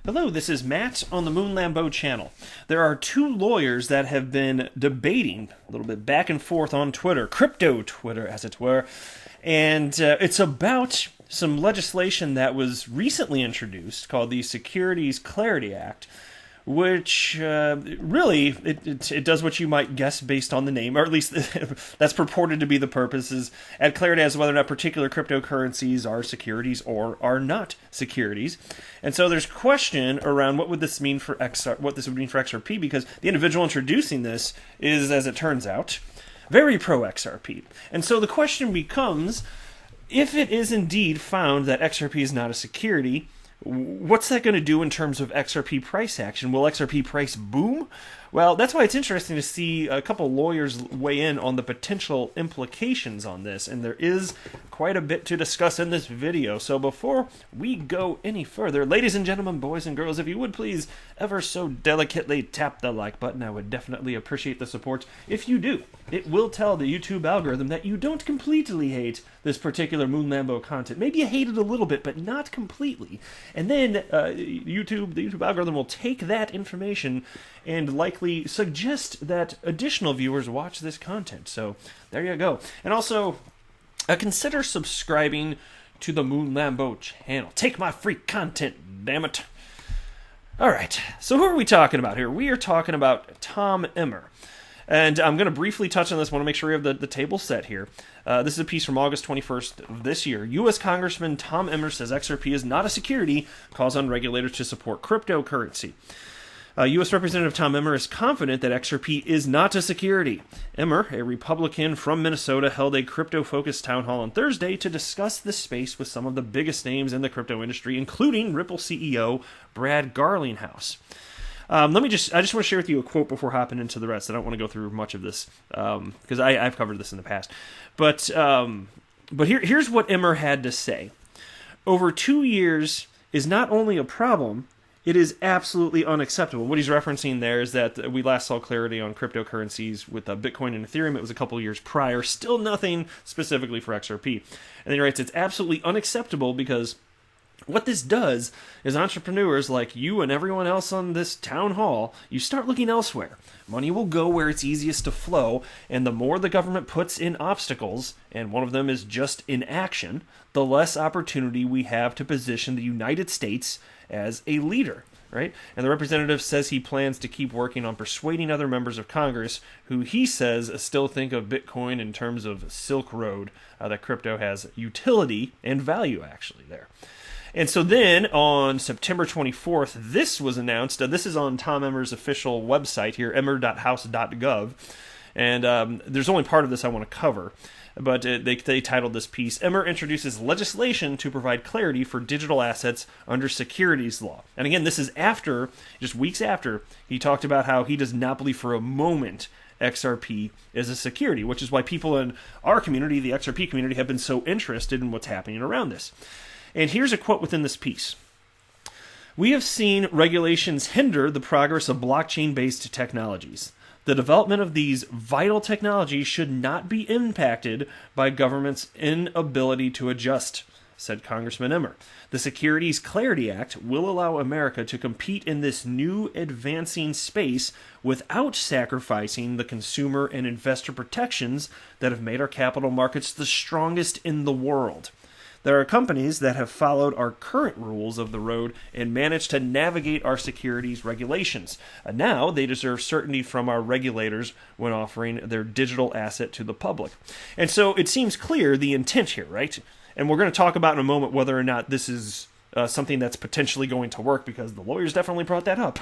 Hello, this is Matt on the Moon Lambeau channel. There are two lawyers that have been debating a little bit back and forth on Twitter, crypto Twitter as it were, and it's about some legislation that was recently introduced called the Securities Clarity Act, which really, it does what you might guess based on the name, or at least that's purported to be the purpose, is add clarity as to whether or not particular cryptocurrencies are securities or are not securities. And so there's question around what would this mean for XRP, because the individual introducing this is, as it turns out, very pro XRP. And so the question becomes, if it is indeed found that XRP is not a security, what's that going to do in terms of XRP price action? Will XRP price boom? Well, that's why it's interesting to see a couple lawyers weigh in on the potential implications on this, and there is quite a bit to discuss in this video. So before we go any further, ladies and gentlemen, boys and girls, if you would please ever so delicately tap the like button, I would definitely appreciate the support. If you do, it will tell the YouTube algorithm that you don't completely hate this particular Moon Lambeau content. Maybe you hate it a little bit, but not completely. And then the YouTube algorithm will take that information and likely suggest that additional viewers watch this content. So there you go. And also, consider subscribing to the Moon Lambeau channel. Take my free content, damn it. All right, so who are we talking about here? We are talking about Tom Emmer. And I'm going to briefly touch on this. I want to make sure we have the table set here. This is a piece from August 21st of this year. U.S. Congressman Tom Emmer says XRP is not a security, calls on regulators to support cryptocurrency. U.S. Representative Tom Emmer is confident that XRP is not a security. Emmer, a Republican from Minnesota, held a crypto-focused town hall on Thursday to discuss this space with some of the biggest names in the crypto industry, including Ripple CEO Brad Garlinghouse. I just want to share with you a quote before hopping into the rest. I don't want to go through much of this because I've covered this in the past. But here's what Emmer had to say. Over 2 years is not only a problem, it is absolutely unacceptable. What he's referencing there is that we last saw clarity on cryptocurrencies with Bitcoin and Ethereum. It was a couple years prior. Still nothing specifically for XRP. And then he writes, it's absolutely unacceptable because what this does is entrepreneurs like you and everyone else on this town hall, you start looking elsewhere. Money will go where it's easiest to flow, and the more the government puts in obstacles, and one of them is just inaction, the less opportunity we have to position the United States as a leader, right? And the representative says he plans to keep working on persuading other members of Congress who he says still think of Bitcoin in terms of Silk Road, that crypto has utility and value actually there. And so then on September 24th, this was announced. This is on Tom Emmer's official website here, emmer.house.gov. And there's only part of this I want to cover. But they titled this piece, Emmer introduces legislation to provide clarity for digital assets under securities law. And again, this is after, just weeks after, he talked about how he does not believe for a moment XRP is a security, which is why people in our community, the XRP community, have been so interested in what's happening around this. And here's a quote within this piece. We have seen regulations hinder the progress of blockchain-based technologies. The development of these vital technologies should not be impacted by government's inability to adjust, said Congressman Emmer. The Securities Clarity Act will allow America to compete in this new advancing space without sacrificing the consumer and investor protections that have made our capital markets the strongest in the world. There are companies that have followed our current rules of the road and managed to navigate our securities regulations. Now they deserve certainty from our regulators when offering their digital asset to the public. And so it seems clear the intent here, right? And we're going to talk about in a moment whether or not this is something that's potentially going to work, because the lawyers definitely brought that up.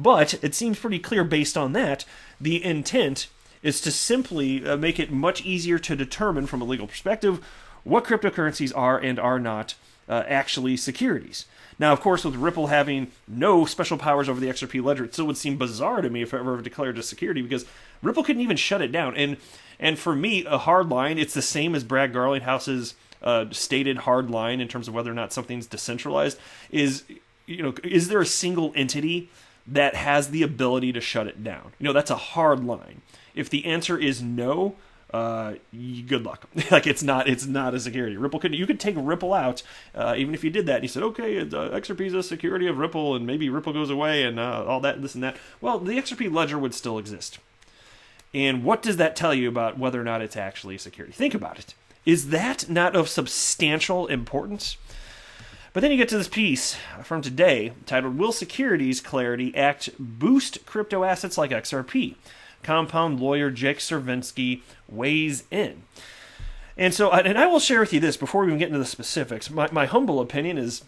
But it seems pretty clear based on that, the intent is to simply make it much easier to determine from a legal perspective what cryptocurrencies are and are not actually securities. Now, of course, with Ripple having no special powers over the XRP ledger, it still would seem bizarre to me if it ever declared a security, because Ripple couldn't even shut it down. And for me, a hard line, it's the same as Brad Garlinghouse's stated hard line in terms of whether or not something's decentralized, is there a single entity that has the ability to shut it down? That's a hard line. If the answer is no, good luck. Like it's not a security. You could take Ripple out, even if you did that. And you said, okay, XRP is a security of Ripple, and maybe Ripple goes away, and all that, this and that. Well, the XRP ledger would still exist. And what does that tell you about whether or not it's actually a security? Think about it. Is that not of substantial importance? But then you get to this piece from today titled, "Will Securities Clarity Act Boost Crypto Assets Like XRP?" Compound lawyer Jake Cervinsky weighs in. And so, and I will share with you this before we even get into the specifics. My humble opinion is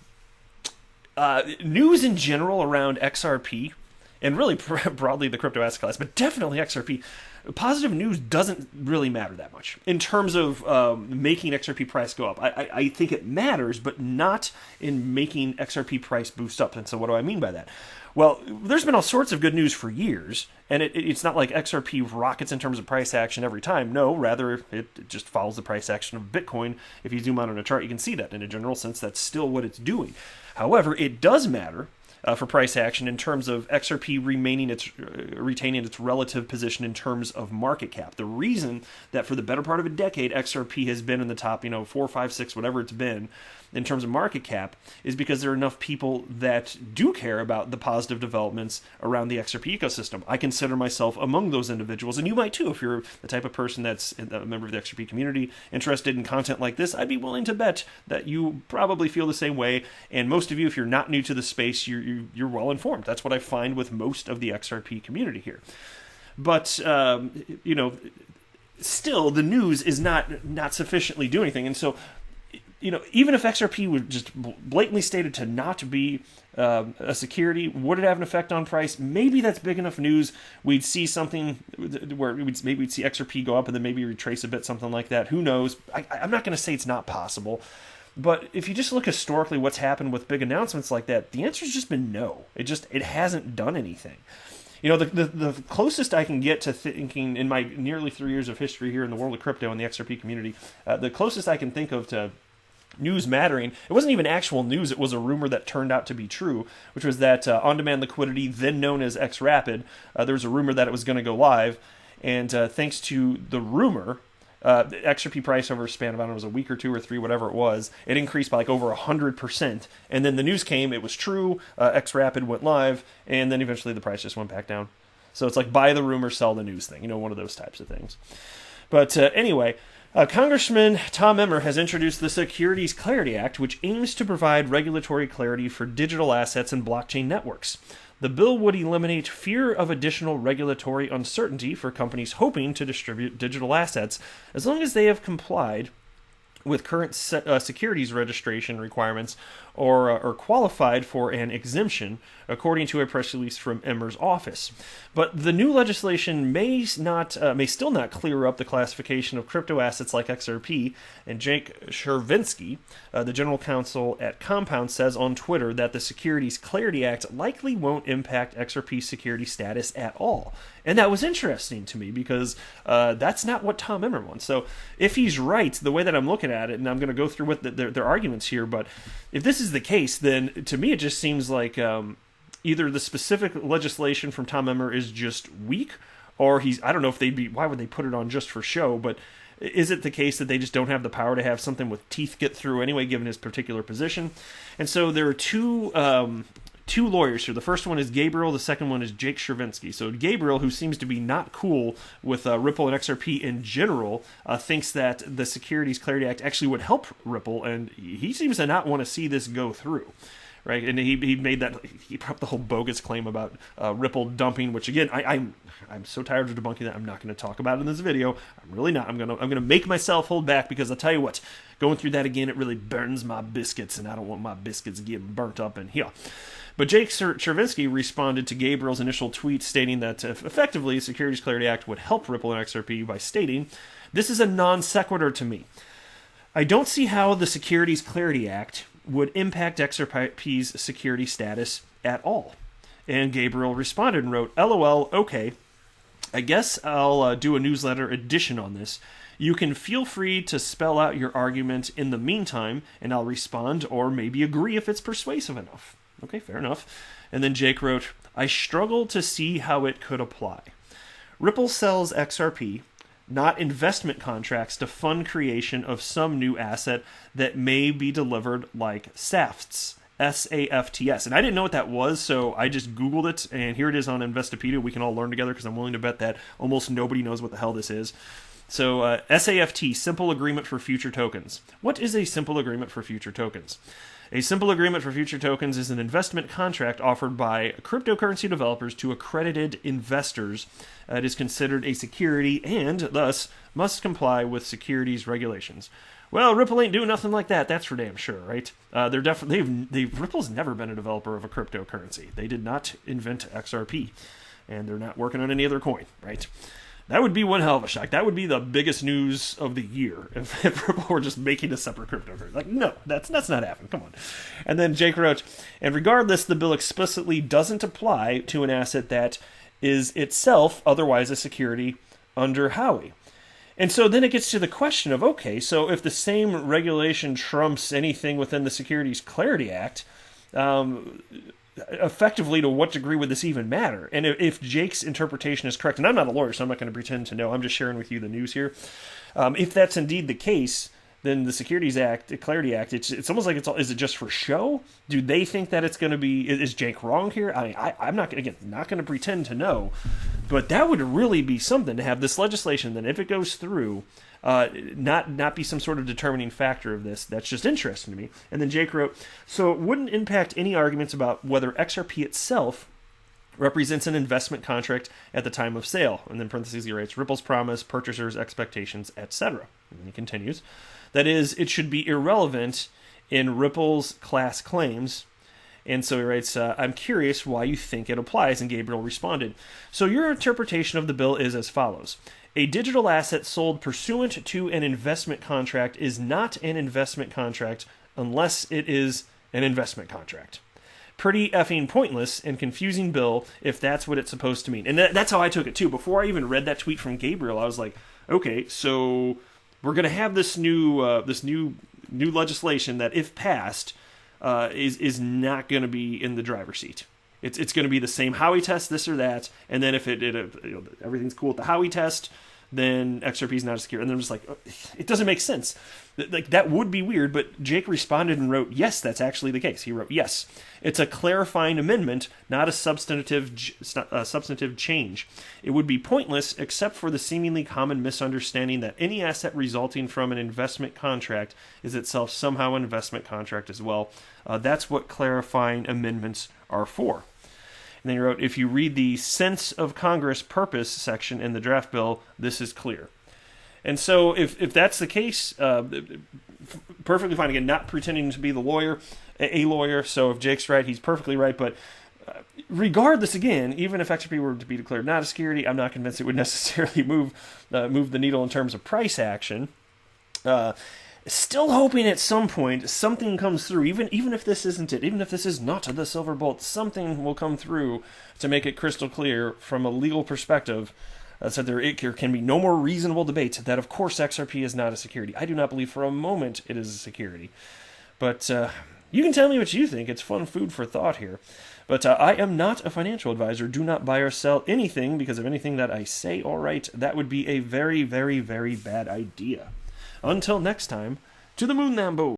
news in general around XRP, and really broadly the crypto asset class, but definitely XRP, positive news doesn't really matter that much in terms of making XRP price go up. I think it matters, but not in making XRP price boost up. And so what do I mean by that? Well, there's been all sorts of good news for years, and it's not like XRP rockets in terms of price action every time. No, rather, it just follows the price action of Bitcoin. If you zoom out on a chart, you can see that in a general sense, that's still what it's doing. However, it does matter for price action in terms of XRP retaining its relative position in terms of market cap. The reason that for the better part of a decade, XRP has been in the top, 4, 5, 6, whatever it's been, in terms of market cap, is because there are enough people that do care about the positive developments around the XRP ecosystem. I consider myself among those individuals, and you might too if you're the type of person that's a member of the XRP community, interested in content like this. I'd be willing to bet that you probably feel the same way, and most of you, if you're not new to the space, you're well informed. That's what I find with most of the XRP community here. But, still, the news is not sufficiently doing anything, and so even if XRP was just blatantly stated to not be a security, would it have an effect on price? Maybe that's big enough news. We'd see something where maybe we'd see XRP go up and then maybe retrace a bit, something like that. Who knows? I'm not going to say it's not possible. But if you just look historically what's happened with big announcements like that, the answer's just been no. It hasn't done anything. The closest I can get to thinking in my nearly 3 years of history here in the world of crypto and the XRP community, the closest I can think of to news mattering, it wasn't even actual news, it was a rumor that turned out to be true, which was that on-demand liquidity, then known as XRapid, there was a rumor that it was going to go live, and thanks to the rumor, the XRP price over a span of, I don't know, it was a week or 2 or 3, whatever it was, it increased by like over 100%, and then the news came, it was true, XRapid went live, and then eventually the price just went back down. So it's like buy the rumor, sell the news thing, one of those types of things. But anyway, Congressman Tom Emmer has introduced the Securities Clarity Act, which aims to provide regulatory clarity for digital assets and blockchain networks. The bill would eliminate fear of additional regulatory uncertainty for companies hoping to distribute digital assets, as long as they have complied with current securities registration requirements or qualified for an exemption, according to a press release from Emmer's office. But the new legislation may still not clear up the classification of crypto assets like XRP, and Jake Cervinsky, the general counsel at Compound, says on Twitter that the Securities Clarity Act likely won't impact XRP security status at all. And that was interesting to me because that's not what Tom Emmer wants. So if he's right, the way that I'm looking at it, and I'm going to go through what their arguments here, but if this is the case, then to me it just seems like either the specific legislation from Tom Emmer is just weak, or I don't know if why would they put it on just for show, but is it the case that they just don't have the power to have something with teeth get through anyway, given his particular position? And so there are two lawyers here. The first one is Gabriel, the second one is Jake Cervinsky. So Gabriel, who seems to be not cool with Ripple and XRP in general, thinks that the Securities Clarity Act actually would help Ripple, and he seems to not want to see this go through. Right, and he brought up the whole bogus claim about Ripple dumping, which again I'm so tired of debunking that I'm not going to talk about it in this video. I'm really not. I'm gonna make myself hold back, because I'll tell you what, going through that again, it really burns my biscuits, and I don't want my biscuits getting burnt up in here. But Jake Cervinsky responded to Gabriel's initial tweet stating that effectively the Securities Clarity Act would help Ripple and XRP by stating, "This is a non sequitur to me. I don't see how the Securities Clarity Act would impact XRP's security status at all." And Gabriel responded and wrote, "LOL, okay. I guess I'll do a newsletter edition on this. You can feel free to spell out your argument in the meantime, and I'll respond or maybe agree if it's persuasive enough." Okay, fair enough. And then Jake wrote, "I struggle to see how it could apply. Ripple sells XRP. not investment contracts to fund creation of some new asset that may be delivered like SAFTs. SAFTS. And I didn't know what that was, so I just Googled it, and here it is on Investopedia. We can all learn together because I'm willing to bet that almost nobody knows what the hell this is. So SAFT, Simple Agreement for Future Tokens. What is a Simple Agreement for Future Tokens? A simple agreement for future tokens is an investment contract offered by cryptocurrency developers to accredited investors. It is considered a security and, thus, must comply with securities regulations. Well, Ripple ain't doing nothing like that. That's for damn sure, right? Ripple's never been a developer of a cryptocurrency. They did not invent XRP, and they're not working on any other coin, right? That would be one hell of a shock. That would be the biggest news of the year if Ripple were just making a separate cryptocurrency. Like, no, that's not happening. Come on. And then Jake wrote, and regardless, the bill explicitly doesn't apply to an asset that is itself otherwise a security under Howey. And so then it gets to the question of, okay, so if the same regulation trumps anything within the Securities Clarity Act, effectively, to what degree would this even matter? And if Jake's interpretation is correct, and I'm not a lawyer, so I'm not going to pretend to know, I'm just sharing with you the news here. If that's indeed the case, then the Securities Act, the Clarity Act, it's almost like is it just for show? Do they think that it's going to be, is Jake wrong here? I'm not going to pretend to know, but that would really be something to have this legislation that if it goes through, not be some sort of determining factor of this. That's just interesting to me. And then Jake wrote, so it wouldn't impact any arguments about whether XRP itself represents an investment contract at the time of sale. And then parentheses, he writes, Ripple's promise, purchasers' expectations, etc. And then he continues, that is, it should be irrelevant in Ripple's class claims. And so he writes, I'm curious why you think it applies. And Gabriel responded, so your interpretation of the bill is as follows. A digital asset sold pursuant to an investment contract is not an investment contract unless it is an investment contract. Pretty effing pointless and confusing bill if that's what it's supposed to mean. And that's how I took it too. Before I even read that tweet from Gabriel, I was like, okay, so we're going to have this new legislation that, if passed, is not going to be in the driver's seat. It's going to be the same Howey test, this or that, and then if everything's cool with the Howey test, then XRP is not secure. And they're just like, it doesn't make sense. Like, that would be weird, but Jake responded and wrote, yes, that's actually the case. He wrote, yes, it's a clarifying amendment, not a substantive change. It would be pointless except for the seemingly common misunderstanding that any asset resulting from an investment contract is itself somehow an investment contract as well. That's what clarifying amendments are for. And then he wrote, if you read the sense of Congress purpose section in the draft bill, this is clear. And so if that's the case, perfectly fine. Again, not pretending to be a lawyer. So if Jake's right, he's perfectly right. But regardless, again, even if XRP were to be declared not a security, I'm not convinced it would necessarily move the needle in terms of price action. Still hoping at some point something comes through, even if this isn't it, even if this is not the silver bullet, something will come through to make it crystal clear from a legal perspective so there can be no more reasonable debate that, of course, XRP is not a security. I do not believe for a moment it is a security. But you can tell me what you think. It's fun food for thought here. But I am not a financial advisor. Do not buy or sell anything because of anything that I say or write. That would be a very, very, very bad idea. Until next time, to the moon, Lambo!